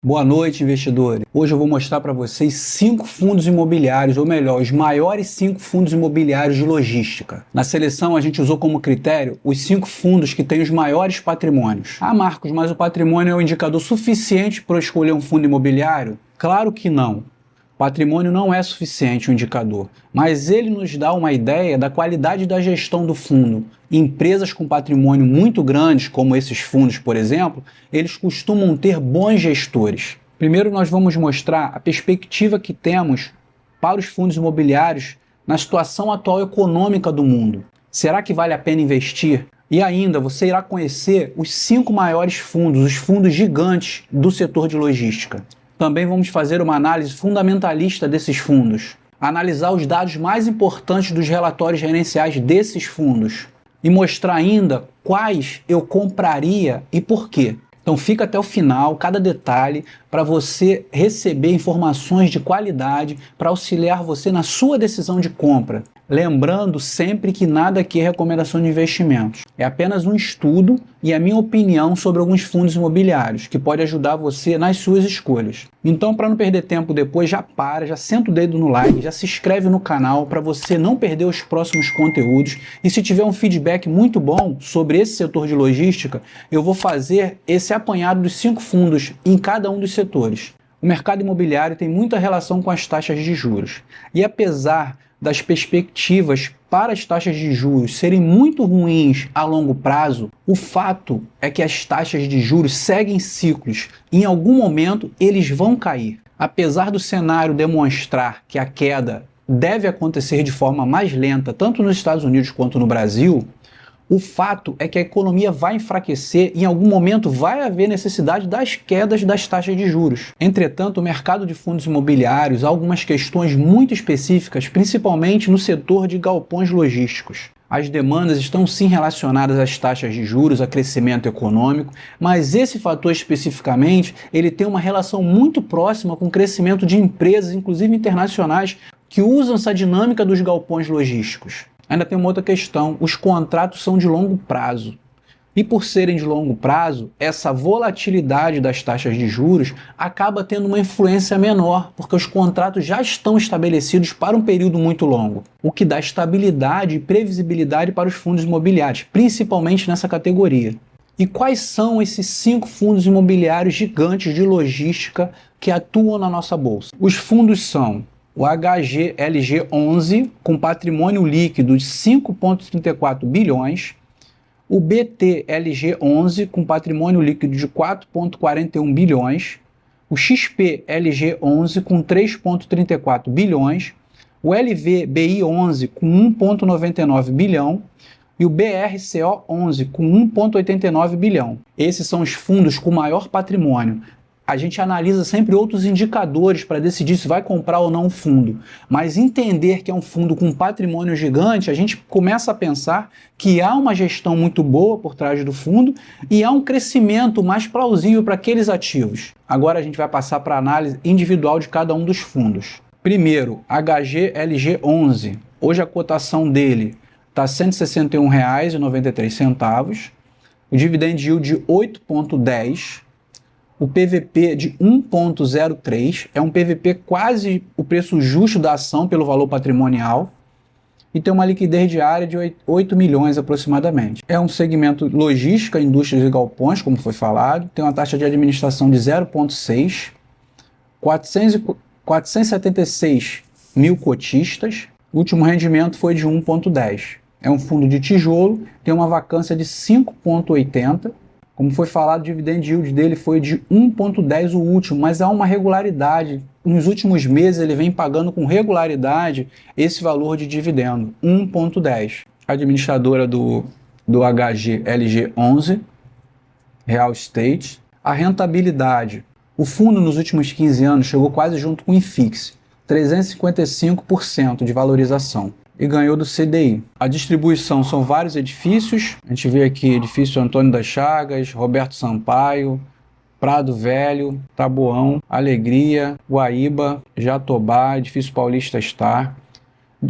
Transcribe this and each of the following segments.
Boa noite, investidores. Hoje eu vou mostrar para vocês 5 fundos imobiliários, ou melhor, os maiores 5 fundos imobiliários de logística. Na seleção, a gente usou como critério os 5 fundos que têm os maiores patrimônios. Ah, Marcos, mas o patrimônio é um indicador suficiente para eu escolher um fundo imobiliário? Claro que não. Patrimônio não é suficiente um indicador, mas ele nos dá uma ideia da qualidade da gestão do fundo. Empresas com patrimônio muito grandes, como esses fundos, por exemplo, eles costumam ter bons gestores. Primeiro nós vamos mostrar a perspectiva que temos para os fundos imobiliários na situação atual econômica do mundo. Será que vale a pena investir? E ainda, você irá conhecer os 5 maiores fundos, os fundos gigantes do setor de logística. Também vamos fazer uma análise fundamentalista desses fundos, analisar os dados mais importantes dos relatórios gerenciais desses fundos e mostrar ainda quais eu compraria e por quê. Então fica até o final, cada detalhe, para você receber informações de qualidade para auxiliar você na sua decisão de compra. Lembrando sempre que nada aqui é recomendação de investimentos. É apenas um estudo e a minha opinião sobre alguns fundos imobiliários, que pode ajudar você nas suas escolhas. Então, para não perder tempo depois, já senta o dedo no like, já se inscreve no canal para você não perder os próximos conteúdos. E se tiver um feedback muito bom sobre esse setor de logística, eu vou fazer esse apanhado dos 5 fundos em cada um dos setores. O mercado imobiliário tem muita relação com as taxas de juros. E apesar das perspectivas para as taxas de juros serem muito ruins a longo prazo, o fato é que as taxas de juros seguem ciclos e em algum momento eles vão cair. Apesar do cenário demonstrar que a queda deve acontecer de forma mais lenta, tanto nos Estados Unidos quanto no Brasil, o fato é que a economia vai enfraquecer e em algum momento vai haver necessidade das quedas das taxas de juros. Entretanto, o mercado de fundos imobiliários há algumas questões muito específicas, principalmente no setor de galpões logísticos. As demandas estão sim relacionadas às taxas de juros, a crescimento econômico, mas esse fator especificamente, ele tem uma relação muito próxima com o crescimento de empresas, inclusive internacionais, que usam essa dinâmica dos galpões logísticos. Ainda tem uma outra questão, os contratos são de longo prazo. E por serem de longo prazo, essa volatilidade das taxas de juros acaba tendo uma influência menor, porque os contratos já estão estabelecidos para um período muito longo, o que dá estabilidade e previsibilidade para os fundos imobiliários, principalmente nessa categoria. E quais são esses 5 fundos imobiliários gigantes de logística que atuam na nossa bolsa? Os fundos são o HGLG11, com patrimônio líquido de 5,34 bilhões, o BTLG11, com patrimônio líquido de 4,41 bilhões, o XPLG11, com 3,34 bilhões, o LVBI11, com 1,99 bilhão, e o BRCO11, com 1,89 bilhão. Esses são os fundos com maior patrimônio. A gente analisa sempre outros indicadores para decidir se vai comprar ou não um fundo. Mas entender que é um fundo com patrimônio gigante, a gente começa a pensar que há uma gestão muito boa por trás do fundo e há um crescimento mais plausível para aqueles ativos. Agora a gente vai passar para a análise individual de cada um dos fundos. Primeiro, HGLG11. Hoje a cotação dele está R$ 161,93. O dividend yield de 8,10%. O PVP de 1,03, é um PVP quase o preço justo da ação pelo valor patrimonial e tem uma liquidez diária de 8 milhões aproximadamente. É um segmento logística, indústrias e galpões, como foi falado, tem uma taxa de administração de 0,6, 476 mil cotistas, o último rendimento foi de 1,10. É um fundo de tijolo, tem uma vacância de 5,80. Como foi falado, o dividend yield dele foi de 1,10 o último, mas há uma regularidade. Nos últimos meses ele vem pagando com regularidade esse valor de dividendo, 1,10. A administradora do HGLG11, Real Estate. A rentabilidade. O fundo nos últimos 15 anos chegou quase junto com o IFIX, 355% de valorização. E ganhou do CDI. A distribuição são vários edifícios. A gente vê aqui edifício Antônio das Chagas, Roberto Sampaio, Prado Velho, Taboão, Alegria, Guaíba, Jatobá, edifício Paulista Star.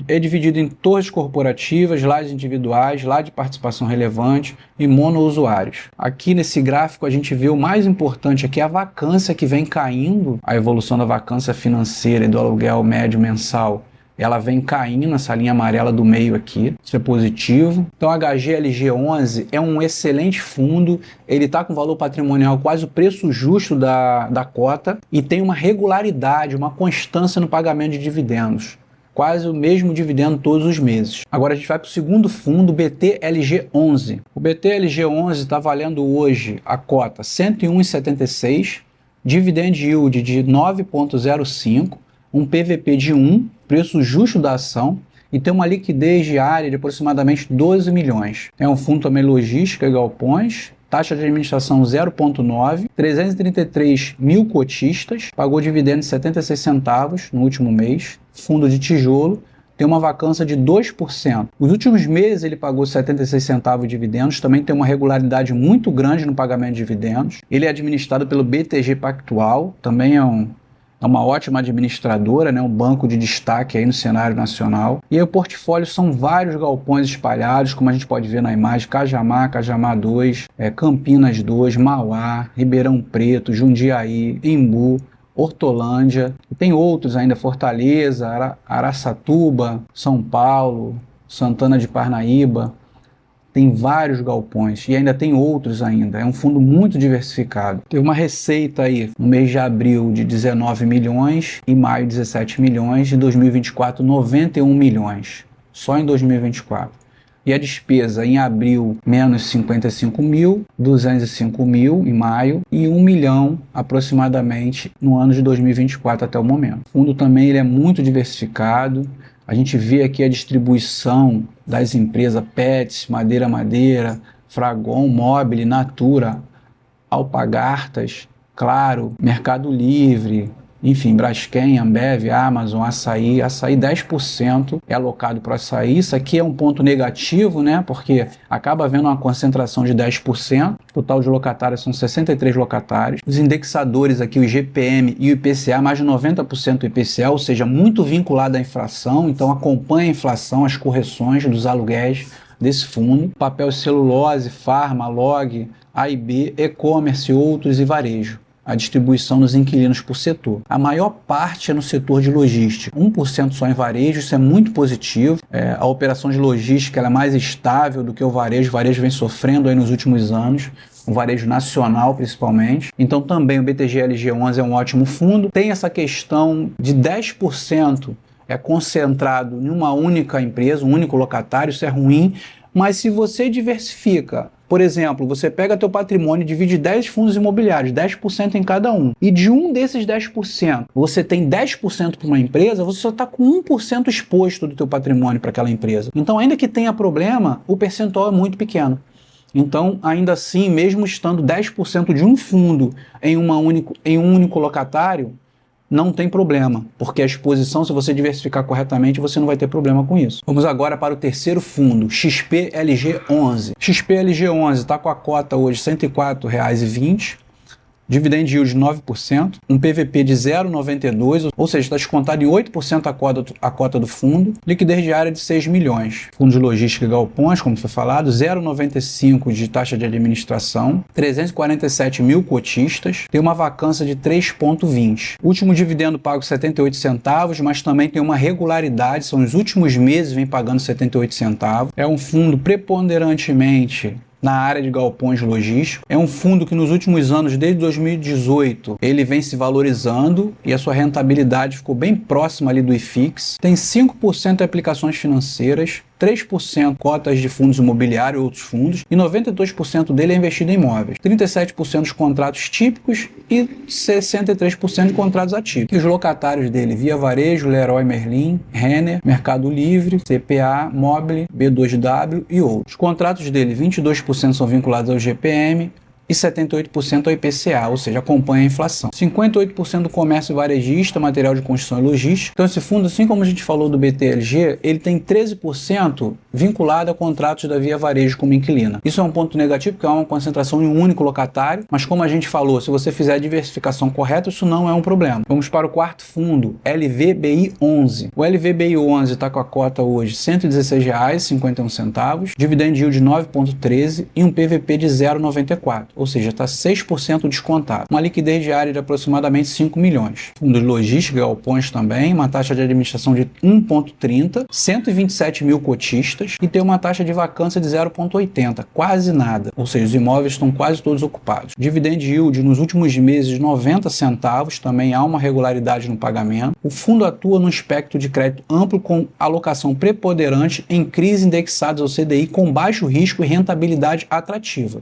É dividido em torres corporativas, lajes individuais, laje de participação relevante e monousuários. Aqui nesse gráfico a gente vê o mais importante aqui, a vacância que vem caindo, a evolução da vacância financeira e do aluguel médio mensal. Ela vem caindo, essa linha amarela do meio aqui, isso é positivo. Então, o HGLG11 é um excelente fundo, ele está com valor patrimonial quase o preço justo da cota e tem uma regularidade, uma constância no pagamento de dividendos. Quase o mesmo dividendo todos os meses. Agora a gente vai para o segundo fundo, BTLG11. O BTLG11 está valendo hoje a cota R$ 101,76, dividend yield de 9,05, um PVP de 1, preço justo da ação, e tem uma liquidez diária de aproximadamente 12 milhões. É um fundo também logística e galpões, taxa de administração 0,9, 333 mil cotistas, pagou dividendo de 76 centavos no último mês, fundo de tijolo, tem uma vacância de 2%. Os últimos meses ele pagou 76 centavos de dividendos, também tem uma regularidade muito grande no pagamento de dividendos. Ele é administrado pelo BTG Pactual, também é uma ótima administradora, né? Um banco de destaque aí no cenário nacional. E aí o portfólio são vários galpões espalhados, como a gente pode ver na imagem, Cajamar, Cajamar 2, Campinas 2, Mauá, Ribeirão Preto, Jundiaí, Embu, Hortolândia, e tem outros ainda, Fortaleza, Araçatuba, São Paulo, Santana de Parnaíba. Tem vários galpões e ainda tem outros ainda. É um fundo muito diversificado. Teve uma receita aí no mês de abril de 19 milhões e maio 17 milhões, de 2024 91 milhões, só em 2024. E a despesa em abril, menos 55 mil, 205 mil em maio e 1 milhão aproximadamente no ano de 2024 até o momento. O fundo também ele é muito diversificado. A gente vê aqui a distribuição das empresas Pets, Madeira, Fragon, Mobile, Natura, Alpargatas, Claro, Mercado Livre, enfim, Braskem, Ambev, Amazon, Açaí. Açaí 10% é alocado para Açaí. Isso aqui é um ponto negativo, né? Porque acaba havendo uma concentração de 10%. O total de locatários são 63 locatários. Os indexadores aqui, o IGPM e o IPCA, mais de 90% do IPCA, ou seja, muito vinculado à inflação. Então acompanha a inflação, as correções dos aluguéis desse fundo. Papel celulose, farma, log, A e B, e-commerce, outros e varejo. A distribuição dos inquilinos por setor. A maior parte é no setor de logística, 1% só em varejo, isso é muito positivo. A operação de logística ela é mais estável do que o varejo vem sofrendo aí nos últimos anos, o varejo nacional principalmente. Então também o BTG-LG11 é um ótimo fundo. Tem essa questão de 10% é concentrado em uma única empresa, um único locatário, isso é ruim, mas se você diversifica, por exemplo, você pega teu patrimônio e divide 10 fundos imobiliários, 10% em cada um, e de um desses 10%, você tem 10% para uma empresa, você só está com 1% exposto do teu patrimônio para aquela empresa. Então, ainda que tenha problema, o percentual é muito pequeno. Então, ainda assim, mesmo estando 10% de um fundo em um único locatário, não tem problema, porque a exposição, se você diversificar corretamente, você não vai ter problema com isso. Vamos agora para o terceiro fundo, XPLG11. XPLG11 está com a cota hoje R$ 104,20, dividend yield de 9%, um PVP de 0,92, ou seja, está descontado em 8% a cota do fundo, liquidez diária de 6 milhões. Fundo de logística e galpões, como foi falado, 0,95 de taxa de administração, 347 mil cotistas, tem uma vacância de 3,20. O último dividendo pago 78 centavos, mas também tem uma regularidade, são os últimos meses vem pagando 78 centavos. É um fundo preponderantemente na área de galpões logísticos. É um fundo que nos últimos anos, desde 2018, ele vem se valorizando e a sua rentabilidade ficou bem próxima ali do IFIX. Tem 5% de aplicações financeiras, 3% cotas de fundos imobiliários e outros fundos, e 92% dele é investido em imóveis. 37% dos contratos típicos e 63% de contratos atípicos. E os locatários dele, Via Varejo, Leroy Merlin, Renner, Mercado Livre, CPA, Mobile, B2W e outros. Os contratos dele, 22% são vinculados ao GPM, e 78% ao IPCA, ou seja, acompanha a inflação. 58% do comércio varejista, material de construção e logística. Então esse fundo, assim como a gente falou do BTLG, ele tem 13% vinculada a contratos da Via Varejo como inquilina. Isso é um ponto negativo porque há uma concentração em um único locatário, mas como a gente falou, se você fizer a diversificação correta, isso não é um problema. Vamos para o quarto fundo, LVBI11. O LVBI11 está com a cota hoje R$ 116,51, dividend yield de 9,13 e um PVP de 0,94, ou seja, está 6% descontado. Uma liquidez diária de aproximadamente 5 milhões. Fundos logística, galpões também, uma taxa de administração de 1,30, 127 mil cotistas e tem uma taxa de vacância de 0,80, quase nada, ou seja, os imóveis estão quase todos ocupados. Dividend yield nos últimos meses 90 centavos, também há uma regularidade no pagamento. O fundo atua num espectro de crédito amplo com alocação preponderante em CRIs indexados ao CDI com baixo risco e rentabilidade atrativa.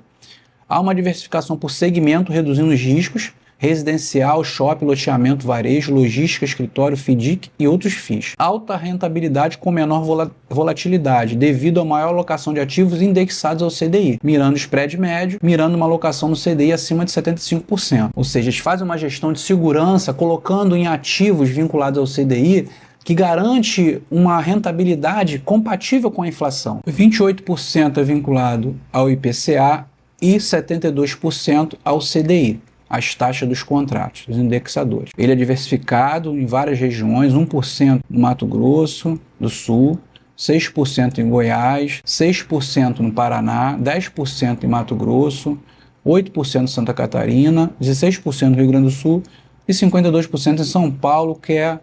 Há uma diversificação por segmento, reduzindo os riscos, residencial, shopping, loteamento, varejo, logística, escritório, FDIC e outros FIIs. Alta rentabilidade com menor volatilidade, devido à maior alocação de ativos indexados ao CDI, mirando o spread médio, mirando uma alocação no CDI acima de 75%. Ou seja, eles fazem uma gestão de segurança colocando em ativos vinculados ao CDI que garante uma rentabilidade compatível com a inflação. 28% é vinculado ao IPCA e 72% ao CDI. As taxas dos contratos, dos indexadores. Ele é diversificado em várias regiões, 1% no Mato Grosso do Sul, 6% em Goiás, 6% no Paraná, 10% em Mato Grosso, 8% em Santa Catarina, 16% no Rio Grande do Sul e 52% em São Paulo, que é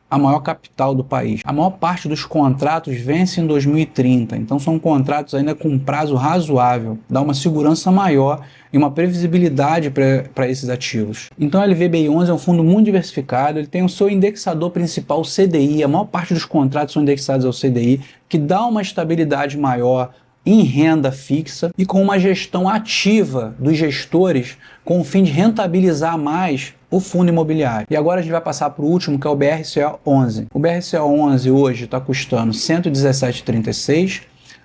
a maior capital do país. A maior parte dos contratos vence em 2030, então são contratos ainda com um prazo razoável, dá uma segurança maior e uma previsibilidade para esses ativos. Então a LVBI11 é um fundo muito diversificado, ele tem o seu indexador principal, o CDI, a maior parte dos contratos são indexados ao CDI, que dá uma estabilidade maior em renda fixa e com uma gestão ativa dos gestores com o fim de rentabilizar mais o fundo imobiliário. E agora a gente vai passar para o último, que é o BRCO11. O BRCO11 hoje está custando R$ 117,36,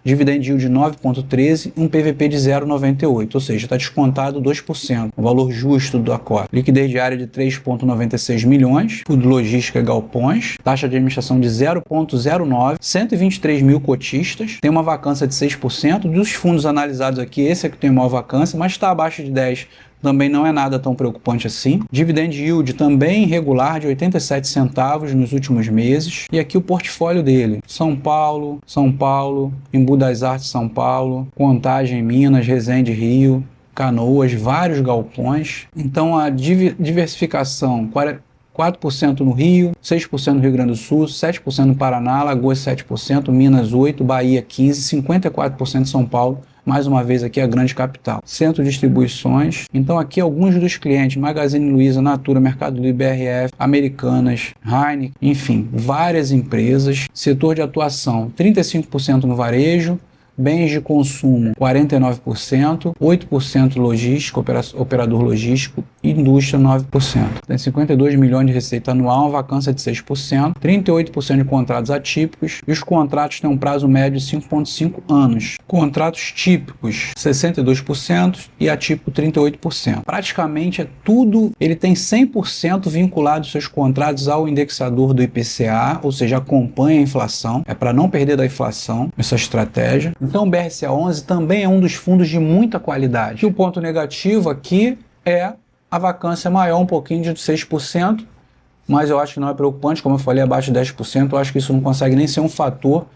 dividend yield de 9,13 e um PVP de 0,98, ou seja, está descontado 2%, o valor justo da cota. Liquidez diária de 3,96 milhões, tudo logística e galpões, taxa de administração de 0,09, 123 mil cotistas, tem uma vacância de 6%, dos fundos analisados aqui, esse é que tem maior vacância, mas está abaixo de 10%, também não é nada tão preocupante assim. Dividend yield também regular de 87 centavos nos últimos meses. E aqui o portfólio dele: São Paulo, Embu das Artes São Paulo, Contagem Minas, Resende Rio, Canoas, vários galpões. Então a diversificação: 4% no Rio, 6% no Rio Grande do Sul, 7% no Paraná, Alagoas 7%, Minas 8%, Bahia 15%, 54% São Paulo. Mais uma vez aqui a grande capital. Centro de distribuições. Então aqui alguns dos clientes: Magazine Luiza, Natura, Mercado Livre, BRF, Americanas, Heineken, enfim, várias empresas. Setor de atuação: 35% no varejo, bens de consumo 49%, 8% logístico, operador logístico, e indústria 9%. Tem 52 milhões de receita anual, uma vacância de 6%, 38% de contratos atípicos e os contratos têm um prazo médio de 5,5 anos. Contratos típicos 62% e atípico 38%. Praticamente é tudo, ele tem 100% vinculado seus contratos ao indexador do IPCA, ou seja, acompanha a inflação, é para não perder da inflação essa estratégia. Então o BRCA11 também é um dos fundos de muita qualidade. E o ponto negativo aqui é a vacância maior, um pouquinho de 6%, mas eu acho que não é preocupante, como eu falei, abaixo de 10%, eu acho que isso não consegue nem ser um fator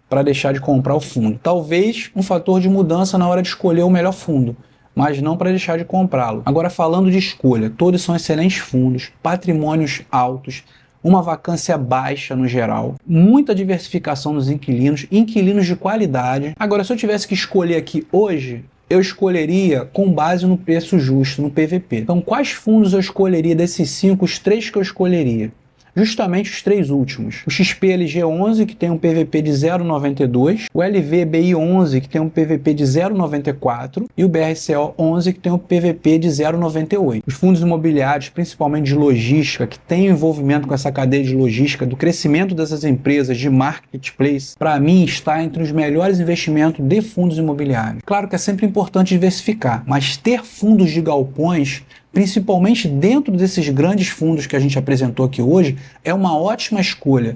para deixar de comprar o fundo. Talvez um fator de mudança na hora de escolher o melhor fundo, mas não para deixar de comprá-lo. Agora, falando de escolha, todos são excelentes fundos, patrimônios altos, uma vacância baixa no geral, muita diversificação nos inquilinos, inquilinos de qualidade. Agora, se eu tivesse que escolher aqui hoje, eu escolheria com base no preço justo, no PVP. Então, quais fundos eu escolheria desses 5, os 3 que eu escolheria? Justamente os 3 últimos. O XPLG11, que tem um PVP de 0,92, o LVBI11, que tem um PVP de 0,94 e o BRCO11, que tem um PVP de 0,98. Os fundos imobiliários, principalmente de logística, que tem envolvimento com essa cadeia de logística, do crescimento dessas empresas de marketplace, para mim está entre os melhores investimentos de fundos imobiliários. Claro que é sempre importante diversificar, mas ter fundos de galpões, principalmente dentro desses grandes fundos que a gente apresentou aqui hoje, é uma ótima escolha.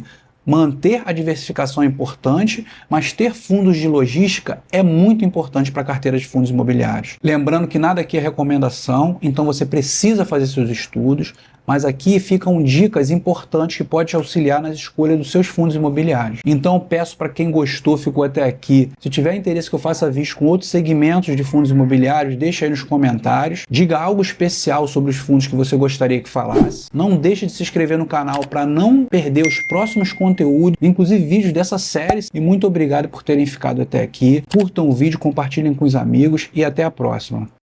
manter a diversificação é importante, mas ter fundos de logística é muito importante para a carteira de fundos imobiliários. Lembrando que nada aqui é recomendação, então você precisa fazer seus estudos, mas aqui ficam dicas importantes que podem te auxiliar nas escolhas dos seus fundos imobiliários. Então peço para quem gostou, ficou até aqui, se tiver interesse que eu faça vídeo com outros segmentos de fundos imobiliários, deixa aí nos comentários, diga algo especial sobre os fundos que você gostaria que falasse. Não deixe de se inscrever no canal para não perder os próximos conteúdos, inclusive vídeos dessa série, e muito obrigado por terem ficado até aqui. Curtam o vídeo, compartilhem com os amigos e até a próxima.